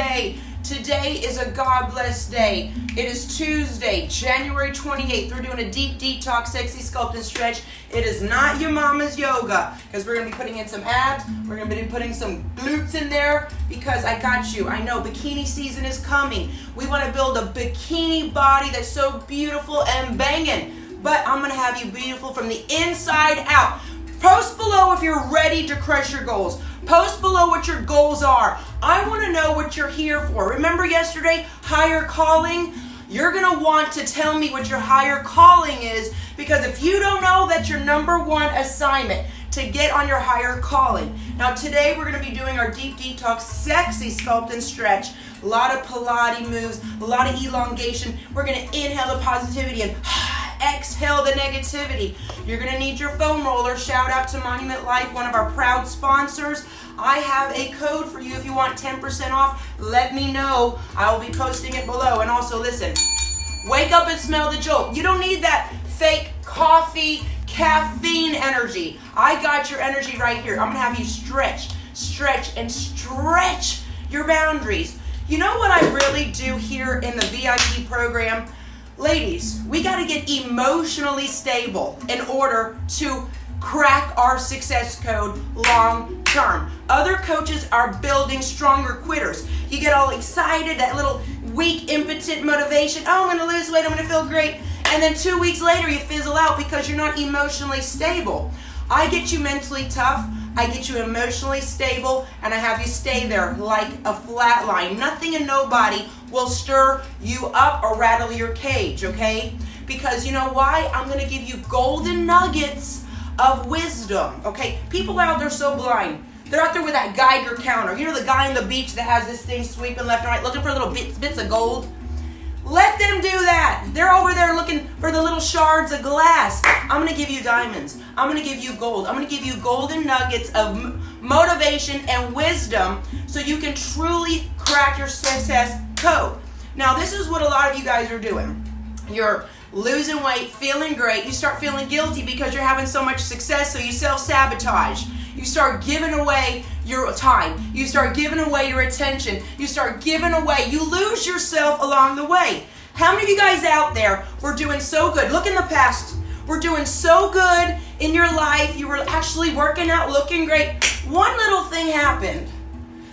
day. Today is a God-blessed day. It is Tuesday, January 28th. We're doing a deep detox, sexy sculpt and stretch. It is not your mama's yoga because we're going to be putting in some abs. We're going to be putting some glutes in there because I got you. I know bikini season is coming. We want to build a bikini body that's so beautiful and banging. But I'm going to have you beautiful from the inside out. Post below if you're ready to crush your goals. Post below what your goals are. I want to know what you're here for. Remember yesterday, higher calling? You're going to want to tell me what your higher calling is, because if you don't know, that's your number one assignment, to get on your higher calling. Now today we're going to be doing our deep detox, sexy sculpt and stretch. A lot of Pilates moves, a lot of elongation. We're going to inhale the positivity and exhale the negativity. You're going to need your foam roller. Shout out to Monument Life, one of our proud sponsors. I have a code for you if you want 10% off. Let me know. I will be posting it below. And also, listen, wake up and smell the jolt. You don't need that fake coffee, caffeine energy. I got your energy right here. I'm going to have you stretch, and stretch your boundaries. You know what I really do here in the VIP program? Ladies, we got to get emotionally stable in order to crack our success code long term. Other coaches are building stronger quitters. You get all excited, that little weak, impotent motivation. Oh, I'm going to lose weight. I'm going to feel great. And then 2 weeks later, you fizzle out because you're not emotionally stable. I get you mentally tough. I get you emotionally stable, and I have you stay there like a flat line. Nothing and nobody will stir you up or rattle your cage, okay? Because you know why? I'm going to give you golden nuggets of wisdom, okay? People out there so blind. They're out there with that Geiger counter. You know the guy on the beach that has this thing sweeping left and right, looking for little bits of gold? Let them do that. They're over there looking for the little shards of glass. I'm going to give you diamonds. I'm going to give you gold. I'm going to give you golden nuggets of motivation and wisdom so you can truly crack your success code. Now, this is what a lot of you guys are doing. You're losing weight, feeling great. You start feeling guilty because you're having so much success, so you self-sabotage. You start giving away your time. You start giving away your attention. You start giving away. You lose yourself along the way. How many of you guys out there were doing so good? Look in the past. We're doing so good in your life. You were actually working out, looking great. One little thing happened.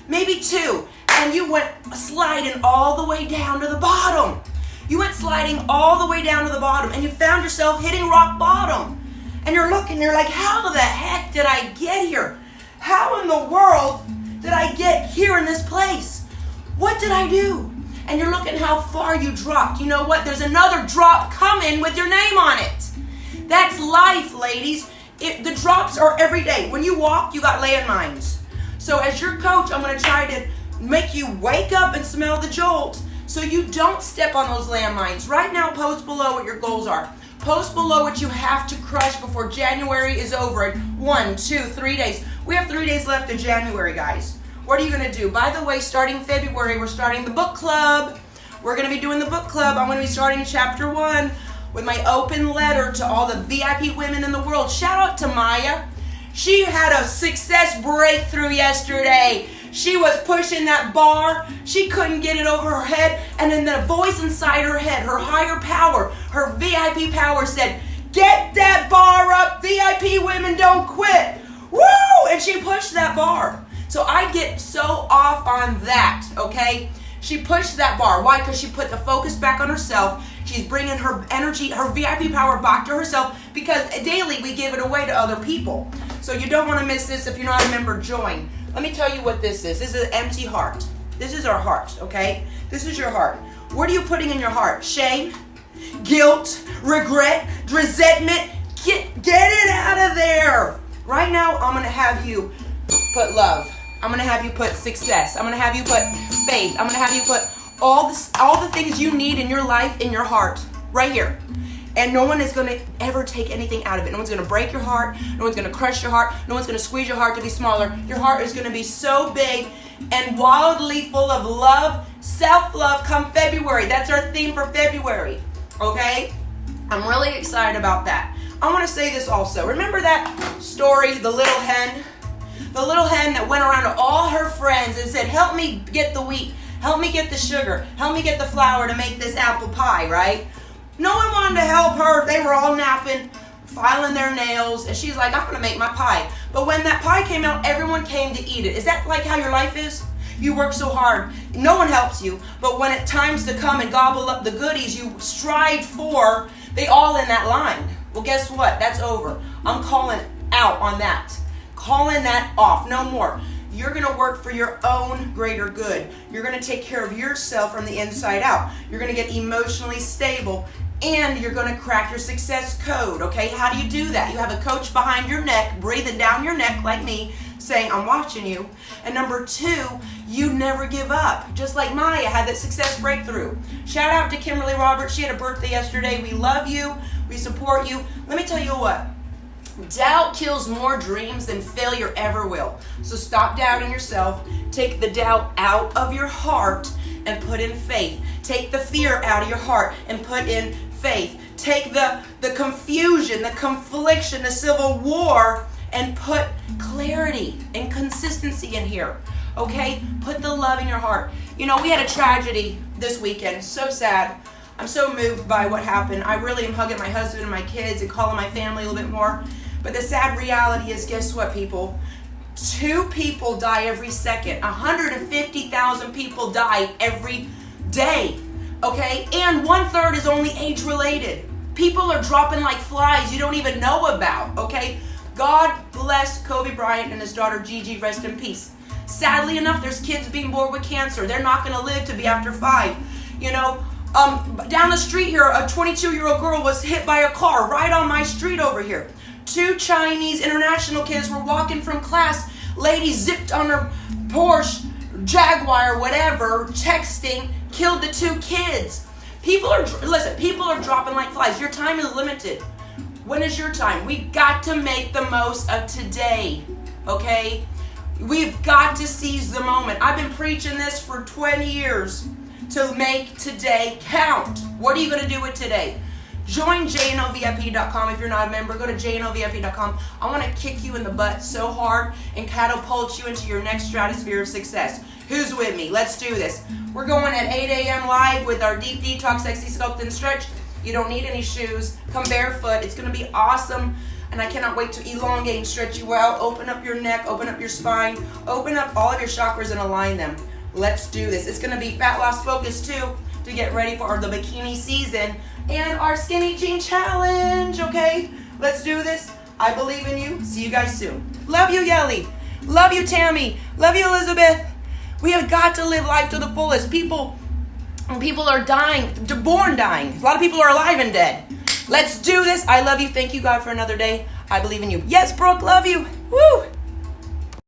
Maybe two. And you went sliding all the way down to the bottom. You went sliding all the way down to the bottom. And you found yourself hitting rock bottom. And you're looking, you're like, how the heck did I get here? How in the world did I get here in this place? What did I do? And you're looking how far you dropped. You know what? There's another drop coming with your name on it. That's life, ladies. The drops are every day. When you walk, you got landmines. So as your coach, I'm going to try to make you wake up and smell the jolt so you don't step on those landmines. Right now, post below what your goals are. Post below what you have to crush before January is over in 1, 2, 3 days. We have 3 days left of January, guys. What are you going to do? By the way, starting February, we're starting the book club. We're going to be doing the book club. I'm going to be starting chapter 1 with my open letter to all the VIP women in the world. Shout out to Maya. She had a success breakthrough yesterday. She was pushing that bar. She couldn't get it over her head. And then the voice inside her head, her higher power, her VIP power said, get that bar up. VIP women don't quit. Woo! And she pushed that bar. So I get so off on that, okay? She pushed that bar. Why? Because she put the focus back on herself. She's bringing her energy, her VIP power back to herself, because daily we give it away to other people. So you don't want to miss this. If you're not a member, join. Let me tell you what this is. This is an empty heart. This is our heart, okay? This is your heart. What are you putting in your heart? Shame, guilt, regret, resentment. Get it out of there. Right now, I'm going to have you put love. I'm going to have you put success. I'm going to have you put faith. I'm going to have you put all the things you need in your life in your heart right here. And no one is going to ever take anything out of it. No one's going to break your heart. No one's going to crush your heart. No one's going to squeeze your heart to be smaller. Your heart is going to be so big and wildly full of love, self-love come February. That's our theme for February, okay? I'm really excited about that. I want to say this also. Remember that story, the little hen? The little hen that went around to all her friends and said, help me get the wheat. Help me get the sugar. Help me get the flour to make this apple pie, right? No one wanted to help her. They were all napping, filing their nails, and she's like, I'm going to make my pie. But when that pie came out, everyone came to eat it. Is that like how your life is? You work so hard. No one helps you. But when it's times to come and gobble up the goodies you strive for, they all in that line. Well, guess what? That's over. I'm calling out on that. Calling that off. No more. You're going to work for your own greater good. You're going to take care of yourself from the inside out. You're going to get emotionally stable, and you're going to crack your success code, okay? How do you do that? You have a coach behind your neck, breathing down your neck like me, saying, I'm watching you. And number 2, you never give up. Just like Maya had that success breakthrough. Shout out to Kimberly Roberts. She had a birthday yesterday. We love you. We support you. Let me tell you what. Doubt kills more dreams than failure ever will. So stop doubting yourself. Take the doubt out of your heart and put in faith. Take the fear out of your heart and put in faith. Take the confusion, the confliction, the civil war, and put clarity and consistency in here. Okay? Put the love in your heart. You know, we had a tragedy this weekend. So sad. I'm so moved by what happened. I really am hugging my husband and my kids and calling my family a little bit more. But the sad reality is, guess what, people? 2 people die every second. 150,000 people die every day. Okay? And 1/3 is only age-related. People are dropping like flies you don't even know about. Okay? God bless Kobe Bryant and his daughter Gigi. Rest in peace. Sadly enough, there's kids being born with cancer. They're not going to live to be after 5. You know, down the street here, a 22-year-old girl was hit by a car right on my street over here. 2 Chinese international kids were walking from class. Lady zipped on her Porsche, Jaguar, whatever, texting, killed the 2 kids. People are dropping like flies. Your time is limited. When is your time? We got to make the most of today, okay? We've got to seize the moment. I've been preaching this for 20 years to make today count. What are you going to do with today? Join JNLVIP.com. If you're not a member, go to JNLVIP.com. I want to kick you in the butt so hard and catapult you into your next stratosphere of success. Who's with me? Let's do this. We're going at 8 a.m. live with our Deep Detox Sexy Sculpt and Stretch. You don't need any shoes. Come barefoot. It's going to be awesome. And I cannot wait to elongate and stretch you out. Open up your neck. Open up your spine. Open up all of your chakras and align them. Let's do this. It's going to be fat loss focused too, to get ready for the bikini season and our skinny jean challenge, okay? Let's do this. I believe in you. See you guys soon. Love you, Yelly. Love you, Tammy. Love you, Elizabeth. We have got to live life to the fullest. People are dying, born dying. A lot of people are alive and dead. Let's do this. I love you. Thank you, God, for another day. I believe in you. Yes, Brooke, love you. Woo!